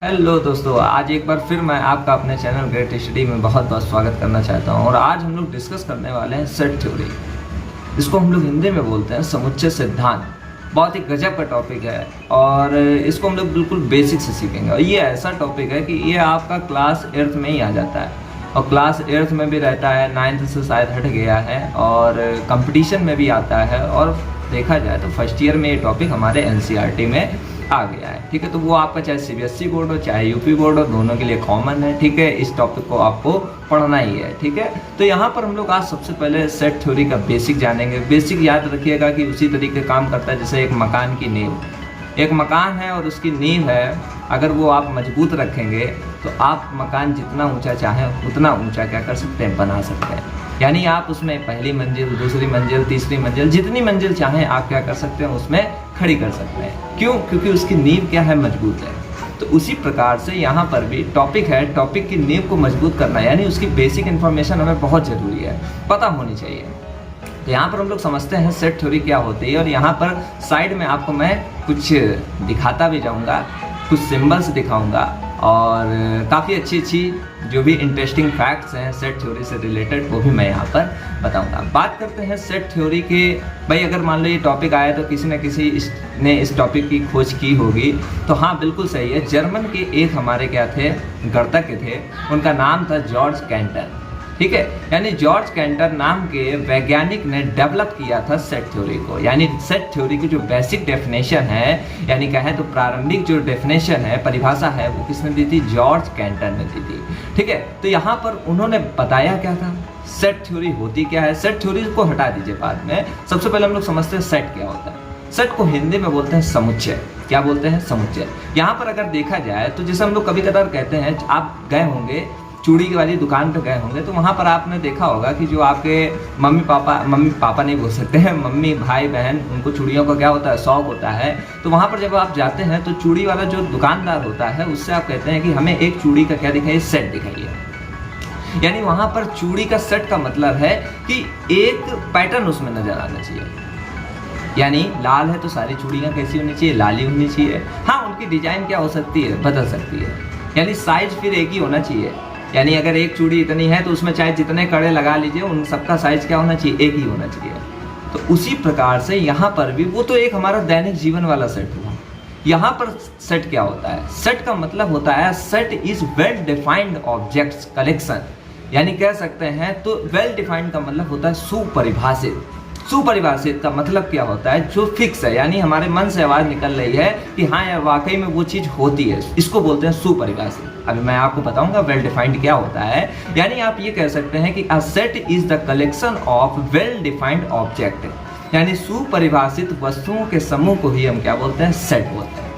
Hello दोस्तों, आज एक बार फिर मैं आपका अपने चैनल ग्रेट स्टडी में बहुत बहुत स्वागत करना चाहता हूं। और आज हम लोग डिस्कस करने वाले हैं सेट थ्योरी। इसको हम लोग हिंदी में बोलते हैं समुच्चय सिद्धांत। बहुत ही गजब का टॉपिक है और इसको हम लोग बिल्कुल बेसिक से सीखेंगे। और ये ऐसा टॉपिक है कि ये आपका क्लास 8th में ही आ जाता है और क्लास 8th में भी रहता है, 9th से शायद हट गया है और कंपटीशन में भी आता है। और देखा जाए तो फर्स्ट ईयर में ये टॉपिक हमारे एनसीईआरटी में आ गया है। ठीक है, तो वो आपका चाहे सीबीएसई बोर्ड हो चाहे यूपी बोर्ड हो, दोनों के लिए कॉमन है। ठीक है, इस टॉपिक को आपको पढ़ना ही है। ठीक है, तो यहाँ पर हम लोग आज सबसे पहले सेट थ्योरी का बेसिक जानेंगे। बेसिक याद रखिएगा कि उसी तरीके काम करता है जैसे एक मकान की नींव। एक मकान है और उसकी नींव है, अगर वो आप मजबूत रखेंगे तो आप मकान जितना ऊंचा चाहें उतना ऊंचा क्या कर सकते हैं, बना सकते हैं। यानी आप उसमें पहली मंजिल, दूसरी मंजिल, तीसरी मंजिल, जितनी मंजिल चाहें आप क्या कर सकते हैं, उसमें खड़ी कर सकते हैं। क्यों? क्योंकि उसकी नींव क्या है, मजबूत है। तो उसी प्रकार से यहाँ पर भी टॉपिक है, टॉपिक की नींव को मजबूत करना, यानी उसकी बेसिक इन्फॉर्मेशन हमें बहुत ज़रूरी है, पता होनी चाहिए। तो यहाँ पर हम लोग समझते हैं सेट थ्योरी क्या होती है। और यहाँ पर साइड में आपको मैं कुछ दिखाता भी जाऊँगा, कुछ सिंबल्स दिखाऊंगा और काफ़ी अच्छी जो भी इंटरेस्टिंग फैक्ट्स हैं सेट थ्योरी से रिलेटेड वो भी मैं यहाँ पर बताऊंगा। बात करते हैं सेट थ्योरी के। भाई अगर मान लो ये टॉपिक आया तो किसी न किसी ने इस टॉपिक की खोज की होगी, तो हाँ बिल्कुल सही है। जर्मन के एक हमारे क्या थे, गणितज्ञ थे, उनका नाम था जॉर्ज कैंटर। ठीक है, यानी जॉर्ज कैंटर नाम के वैज्ञानिक ने डेवलप किया था सेट थ्योरी को। यानी सेट थ्योरी की जो बेसिक डेफिनेशन है, यानी कहें तो प्रारंभिक जो डेफिनेशन है, परिभाषा है, वो किसने दी थी? जॉर्ज कैंटर ने दी थी। ठीक है, तो यहाँ पर उन्होंने बताया क्या था, सेट थ्योरी होती क्या है। सेट थ्योरी को हटा दीजिए बाद में, सबसे पहले हम लोग समझते हैं सेट क्या होता है। सेट को हिंदी में बोलते हैं समुच्चय। क्या बोलते हैं? समुच्चय। यहाँ पर अगर देखा जाए तो जैसे हम लोग कभी कदार कहते हैं, आप गए होंगे चूड़ी वाली दुकान पर गए होंगे तो वहाँ पर आपने देखा होगा कि जो आपके मम्मी पापा नहीं बोल सकते हैं, मम्मी भाई बहन, उनको चूड़ियों का क्या होता है, शौक होता है। तो वहाँ पर जब आप जाते हैं तो चूड़ी वाला जो दुकानदार होता है उससे आप कहते हैं कि हमें एक चूड़ी का क्या दिखाइए, सेट दिखाइए। यानी वहाँ पर चूड़ी का सेट का मतलब है कि एक पैटर्न उसमें नजर आना चाहिए। यानी लाल है तो सारी चूड़ियाँ कैसी होनी चाहिए, लाली होनी चाहिए। हाँ, उनकी डिजाइन क्या हो सकती है, बदल सकती है। यानी साइज फिर एक ही होना चाहिए। यानी अगर एक चूड़ी इतनी है तो उसमें चाहे जितने कड़े लगा लीजिए, उन सबका साइज क्या होना चाहिए, एक ही होना चाहिए। तो उसी प्रकार से यहाँ पर भी वो तो एक हमारा दैनिक जीवन वाला सेट हुआ। यहाँ पर सेट क्या होता है? सेट का मतलब होता है set is well defined objects collection. यानी कह सकते हैं तो वेल डिफाइंड का मतलब होता है सुपरिभाषित। सुपरिभाषित का मतलब क्या होता है? जो फिक्स है, यानी हमारे मन से आवाज निकल रही है कि हाँ यार वाकई में वो चीज होती है, इसको बोलते हैं सुपरिभाषित। अभी मैं आपको बताऊंगा वेल डिफाइंड क्या होता है। यानी आप ये कह सकते हैं कि a set is the collection of well defined object. यानी सुपरिभाषित वस्तुओं के समूह को ही हम क्या बोलते हैं, सेट बोलते हैं।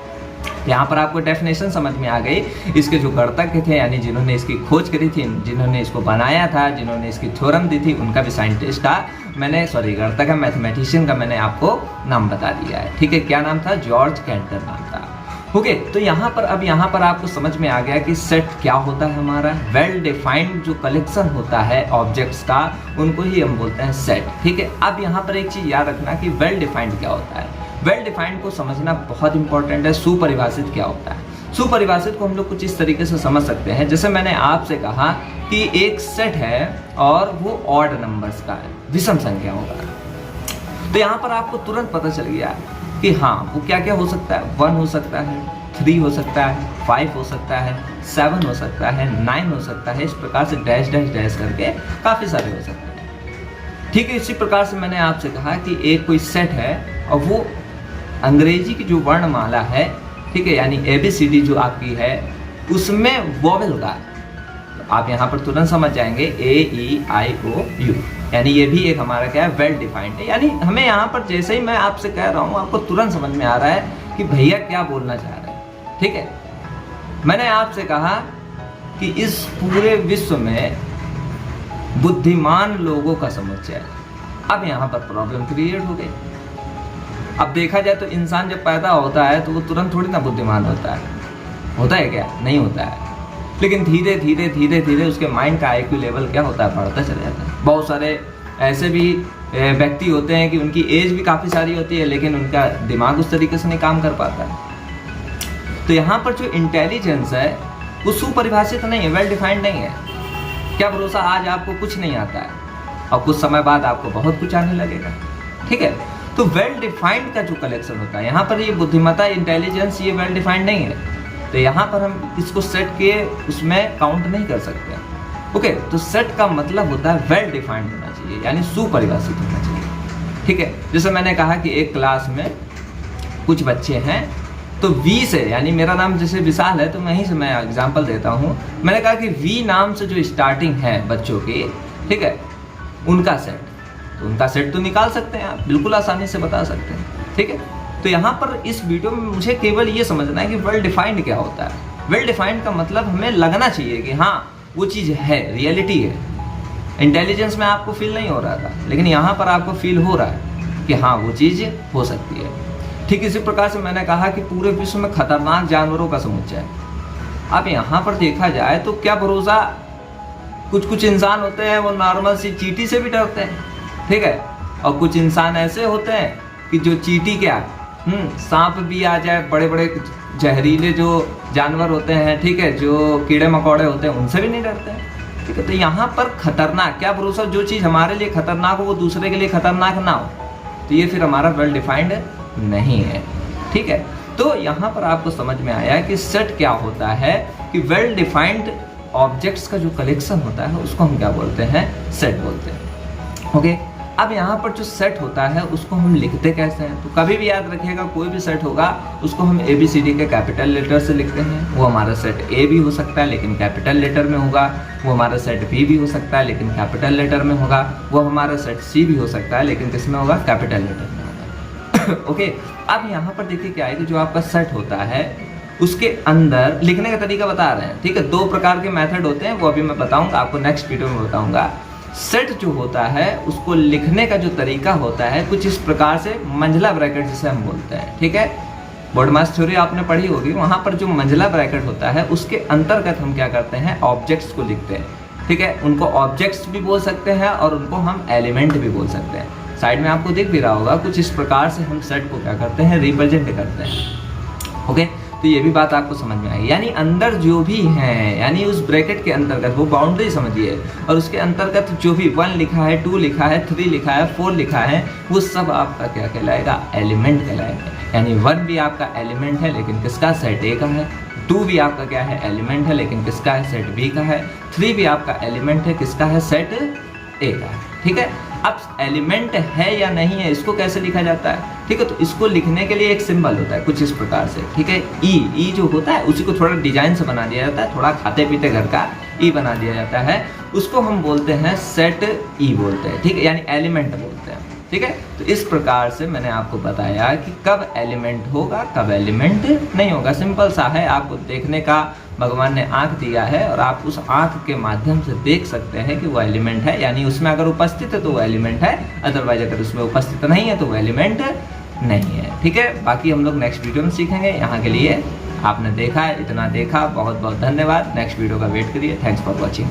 यहाँ पर आपको डेफिनेशन समझ में आ गई। इसके जो गणितज्ञ थे, यानी जिन्होंने इसकी खोज करी थी, जिन्होंने इसको बनाया था, जिन्होंने इसकी थ्योरम दी थी, उनका भी साइंटिस्ट का गणितज्ञ मैथमेटिशियन का मैंने आपको नाम बता दिया है। ठीक है, क्या नाम था? जॉर्ज कैंटर नाम था। ओके, तो यहाँ पर आपको समझ में आ गया कि सेट क्या होता है हमारा। वेल डिफाइंड जो कलेक्शन होता है ऑब्जेक्ट्स का, उनको ही हम बोलते हैं सेट। ठीक है, अब यहाँ पर एक चीज याद रखना कि वेल डिफाइंड क्या होता है। वेल डिफाइंड को समझना बहुत इंपॉर्टेंट है। सुपरिभाषित क्या होता है? सुपरिभाषित को हम लोग कुछ इस तरीके से समझ सकते हैं, जैसे मैंने आपसे कहा कि एक सेट है और वो ऑड नंबर्स का है, विषम संख्याओं का। तो यहाँ पर आपको तुरंत पता चल गया कि हाँ वो क्या क्या हो सकता है। 1 हो सकता है, 3 हो सकता है, 5 हो सकता है, 7 हो सकता है, 9 हो सकता है। इस प्रकार से डैश डैश डैश करके काफ़ी सारे हो सकते हैं। ठीक है, इसी प्रकार से मैंने आपसे कहा कि एक कोई सेट है और वो अंग्रेजी की जो वर्णमाला है, ठीक है, यानी ABCD जो आपकी है, उसमें वोवेल का, तो आप यहाँ पर तुरंत समझ जाएंगे AEIOU। यानी ये भी एक हमारा क्या है, वेल डिफाइंड है। यानी हमें यहाँ पर जैसे ही मैं आपसे कह रहा हूँ आपको तुरंत समझ में आ रहा है कि भैया क्या बोलना चाह रहे हैं। ठीक है, मैंने आपसे कहा कि इस पूरे विश्व में बुद्धिमान लोगों का समुच्चय है। अब यहाँ पर प्रॉब्लम क्रिएट हो गई। अब देखा जाए तो इंसान जब पैदा होता है तो वो तुरंत थोड़ी ना बुद्धिमान होता है क्या? नहीं होता है। लेकिन धीरे धीरे धीरे धीरे उसके माइंड का IQ लेवल क्या होता है, बढ़ता चला जाता है। बहुत सारे ऐसे भी व्यक्ति होते हैं कि उनकी एज भी काफ़ी सारी होती है लेकिन उनका दिमाग उस तरीके से नहीं काम कर पाता है। तो यहाँ पर जो इंटेलिजेंस है वो सुपरिभाषित नहीं है, वेल डिफाइंड नहीं है। क्या भरोसा आज आपको कुछ नहीं आता है और कुछ समय बाद आपको बहुत कुछ आने लगेगा, ठीक है। तो वेल डिफाइंड का जो कलेक्शन होता है, यहाँ पर ये बुद्धिमत्ता, इंटेलिजेंस, ये वेल डिफाइंड नहीं है। तो यहाँ पर हम इसको सेट के उसमें काउंट नहीं कर सकते। ओके, तो सेट का मतलब होता है वेल डिफाइंड होना चाहिए, यानी सुपरिभाषित होना चाहिए, ठीक है। जैसे मैंने कहा कि एक क्लास में कुछ बच्चे हैं, तो वी से, यानी मेरा नाम जैसे विशाल है तो वहीं से मैं एग्जांपल देता हूँ। मैंने कहा कि वी नाम से जो स्टार्टिंग है बच्चों की, ठीक है, उनका सेट, तो उनका सेट तो निकाल सकते हैं आप, बिल्कुल आसानी से बता सकते हैं, ठीक है। तो यहाँ पर इस वीडियो में मुझे केवल ये समझना है कि वेल डिफाइंड क्या होता है। वेल डिफाइंड का मतलब हमें लगना चाहिए कि हाँ वो चीज़ है, रियलिटी है। इंटेलिजेंस में आपको फील नहीं हो रहा था, लेकिन यहाँ पर आपको फील हो रहा है कि हाँ वो चीज़ हो सकती है। ठीक इसी प्रकार से मैंने कहा कि पूरे विश्व में खतरनाक जानवरों का समुच्चय है। अब यहाँ पर देखा जाए तो क्या भरोसा, कुछ कुछ इंसान होते हैं वो नॉर्मल सी चींटी से भी डरते हैं, ठीक है, और कुछ इंसान ऐसे होते हैं कि जो चींटी क्या सांप भी आ जाए, बड़े बड़े जहरीले जो जानवर होते हैं, ठीक है, जो कीड़े मकोड़े होते हैं, उनसे भी नहीं डरते हैं, ठीक है। तो यहाँ पर खतरनाक, क्या भरोसा जो चीज़ हमारे लिए खतरनाक हो वो दूसरे के लिए खतरनाक ना हो, तो ये फिर हमारा वेल डिफाइंड नहीं है, ठीक है। तो यहाँ पर आपको समझ में आया कि सेट क्या होता है, कि वेल डिफाइंड ऑब्जेक्ट्स का जो कलेक्शन होता है उसको हम क्या बोलते हैं, सेट बोलते हैं। ओके, अब यहाँ पर जो सेट होता है उसको हम लिखते कैसे हैं, तो कभी भी याद रखिएगा कोई भी सेट होगा उसको हम ABCD के कैपिटल लेटर से लिखते हैं। वो हमारा सेट A भी हो सकता है लेकिन कैपिटल लेटर में होगा, वो हमारा सेट B भी हो सकता है लेकिन कैपिटल लेटर में होगा, वो हमारा सेट C भी हो सकता है लेकिन किस में होगा, कैपिटल लेटर में होगा। ओके, अब यहाँ पर देखिए क्या है कि जो आपका सेट होता है उसके अंदर लिखने का तरीका बता रहे हैं, ठीक है। 2 प्रकार के मेथड होते हैं, वो अभी मैं बताऊंगा आपको, नेक्स्ट वीडियो में बताऊंगा। सेट जो होता है उसको लिखने का जो तरीका होता है कुछ इस प्रकार से, मंझला ब्रैकेट जिसे हम बोलते हैं, ठीक है। बोर्ड मास थ्योरी आपने पढ़ी होगी, वहाँ पर जो मंझला ब्रैकेट होता है उसके अंतर्गत हम क्या करते हैं, ऑब्जेक्ट्स को लिखते हैं, ठीक है। उनको ऑब्जेक्ट्स भी बोल सकते हैं और उनको हम एलिमेंट भी बोल सकते हैं। साइड में आपको दिख भी रहा होगा, कुछ इस प्रकार से हम सेट को क्या करते हैं, रिप्रेजेंट करते हैं। ओके, तो ये भी बात आपको समझ में आई, यानी अंदर जो भी हैं, यानी उस ब्रैकेट के अंतर्गत, वो बाउंड्री समझिए, और उसके अंतर्गत जो भी 1 लिखा है, 2 लिखा है, 3 लिखा है, 4 लिखा है, वो सब आपका क्या कहलाएगा, एलिमेंट कहलाएगा। यानी 1 भी आपका एलिमेंट है लेकिन किसका, सेट A का है। 2 भी आपका क्या है, एलिमेंट है लेकिन किसका है, सेट B का है। 3 भी आपका एलिमेंट है, किसका है, सेट A का है, ठीक है। अब एलिमेंट है या नहीं है इसको कैसे लिखा जाता है, ठीक है। तो इसको लिखने के लिए एक सिंबल होता है कुछ इस प्रकार से, ठीक है। ई जो होता है उसी को थोड़ा डिजाइन से बना दिया जाता है, थोड़ा खाते पीते घर का ई बना दिया जाता है, उसको हम बोलते हैं सेट ई बोलते हैं, ठीक है, यानी एलिमेंट बोलते हैं, ठीक है। तो इस प्रकार से मैंने आपको बताया कि कब एलिमेंट होगा, कब एलिमेंट नहीं होगा। सिंपल सा है, आपको देखने का भगवान ने आँख दिया है और आप उस आँख के माध्यम से देख सकते हैं कि वो एलिमेंट है, यानी उसमें अगर उपस्थित है तो वो एलिमेंट है, अदरवाइज अगर उसमें उपस्थित नहीं है तो वो एलिमेंट नहीं है, ठीक है। बाकी हम लोग नेक्स्ट वीडियो में सीखेंगे। यहाँ के लिए आपने देखा, इतना देखा, बहुत बहुत धन्यवाद। नेक्स्ट वीडियो का वेट करिए। Thanks for watching.